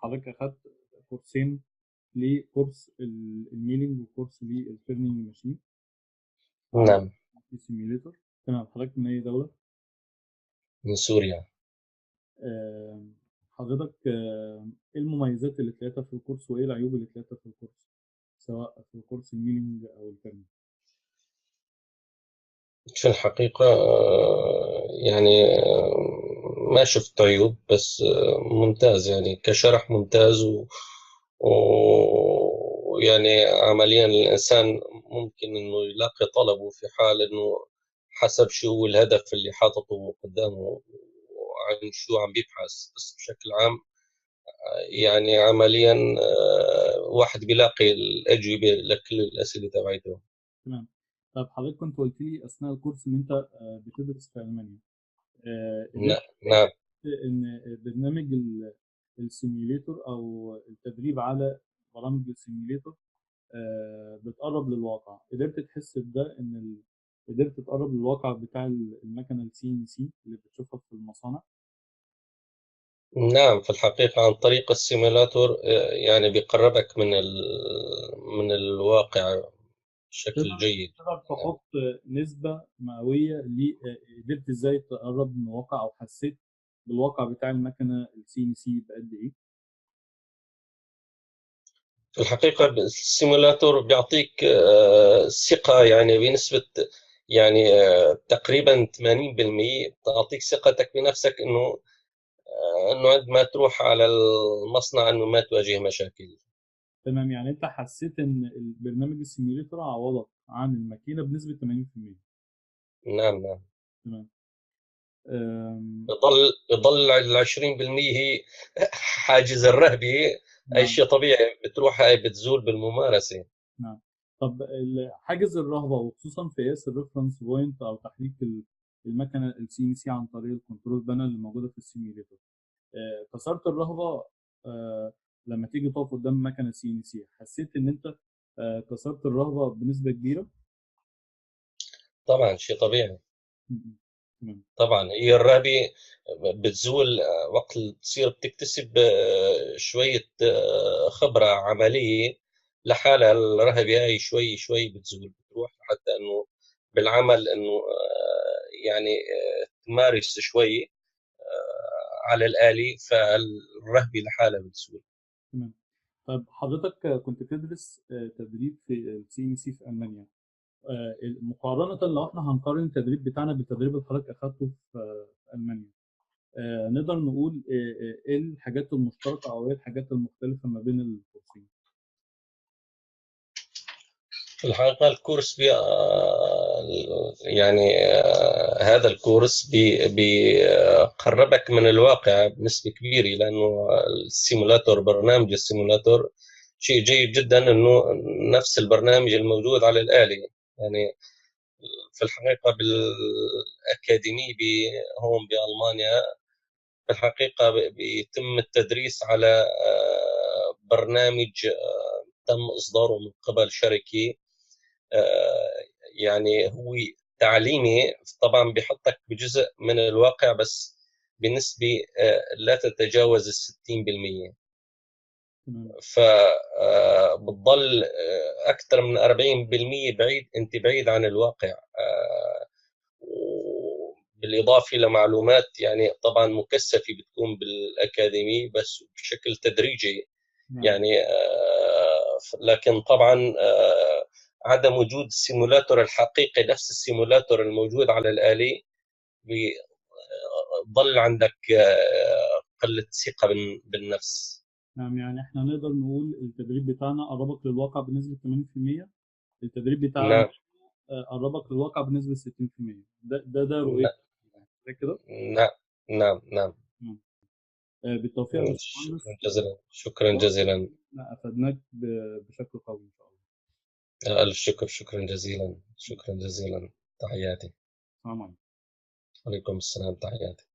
حضرتك أخدت كورسين، لكورس الميلينج وكورس للتيرنينج ماشين على نعم. السيميوليتر. تمام. حضرتك من أي دولة؟ من سوريا. آه، حضرتك إيه المميزات اللي تلاقيتها في الكورس وإيه العيوب اللي تلاقيتها في الكورس، سواء في كورس الميلينج أو التيرنينج؟ في الحقيقة يعني ما شفت عيوب، بس ممتاز يعني كشرح ممتاز ويعني عمليا الإنسان ممكن إنه يلاقي طلبه في حال إنه حسب شو هو الهدف اللي حاططه قدامه وعن شو عم بيبحث. بس بشكل عام يعني عمليا واحد بيلاقي الأجوبة لكل الأسئلة تبعته. تمام. طب حضرتك كنت قلت لي أثناء الكورس إن أنت بتدرس في ألمانيا. قدرت نعم. إن برنامج السيميوليتور أو التدريب على برامج السيميوليتور بتقرب للواقع. قدرت تحس بده إن قدرت تقرب للواقع بتاع المكنة السي ان سي اللي بتشوفها في المصانع؟ نعم، في الحقيقة عن طريق السيمولاتور يعني بيقربك من الواقع بشكل تقدر جيد. تقدر تحط نسبة مئوية قدرت ازاي تقرب من الواقع او حسيت بالواقع بتاع المكنة السي ان سي بقد ايه؟ في الحقيقة السيمولاتور بيعطيك ثقة يعني بنسبة يعني تقريبا 80%. تعطيك ثقتك بنفسك إنه عندما تروح على المصنع إنه ما تواجه مشاكل. تمام. يعني انت حسيت ان البرنامج السيميوليتر عوضك عن الماكينة بنسبة 80%. نعم نعم. تمام. أم، يضل ال 20% هي حاجز الرهبة. أي نعم. شيء طبيعي، بتروح هاي بتزول بالممارسة. نعم. طب حاجز الرهبة وخصوصا في قياس الريفرنس بوينت او تحريك المكنة السي ان سي عن طريق الكنترول بانل اللي موجودة في السيميوليتر، كسرت الرهبه لما تيجي تقف قدام مكنه سي ان سي؟ حسيت ان انت كسرت الرهبه بنسبه كبيره؟ طبعا شيء طبيعي. م- تمام. طبعا هي الرهبة بتزول وقت اللي تصير بتكتسب شوية خبرة عملية لحالها. الرهبة هاي شوي شوي بتزول، بتروح حتى انه بالعمل انه يعني تمارس شوي على الآلي، فالرهبة لحالها بتزول. تمام. طيب حضرتك كنت بتدرس تدريب في السي ان سي في المانيا. مقارنه لو احنا هنقارن التدريب بتاعنا بالتدريب اللي حضرتك اخدته في المانيا، نقدر نقول ايه الحاجات المشتركه او ايه الحاجات المختلفه ما بين الكورسين؟ في الحقيقة الكورس يعني هذا الكورس بيقربك من الواقع بنسبة كبيرة، لأنه السيمولاتور، برنامج السيمولاتور شيء جيد جدا، إنه نفس البرنامج الموجود على الآلة. يعني في الحقيقة بالأكاديمية هون بألمانيا في الحقيقة بيتم التدريس على برنامج تم إصداره من قبل شركة يعني هو تعليمي. طبعا بيحطك بجزء من الواقع بس بنسبة لا تتجاوز 60%. تمام. فبتضل أكثر من 40% بعيد، أنت بعيد عن الواقع. بالإضافة لمعلومات يعني طبعا مكثفة بتكون بالأكاديمي بس بشكل تدريجي. نعم. يعني لكن طبعا عدم وجود السيمولاتور الحقيقي نفس السيمولاتور الموجود على الآلي بيضل عندك قلة ثقة بالنفس. نعم. يعني احنا نقدر نقول التدريب بتاعنا قربك للواقع بنسبة 80%، التدريب بتاع نعم قربك للواقع بنسبة 60%. ده رؤية زي كده؟ نعم نعم نعم. مم. بالتوفيق يا شكرا باشمهندس. جزيلا، شكرا واثق جزيلا. إن أفدناك بشكل قوي إن شاء الله. ألف شكر، شكرا جزيلا، شكرا جزيلا. تحياتي. السلام عليكم. عليكم السلام، تحياتي.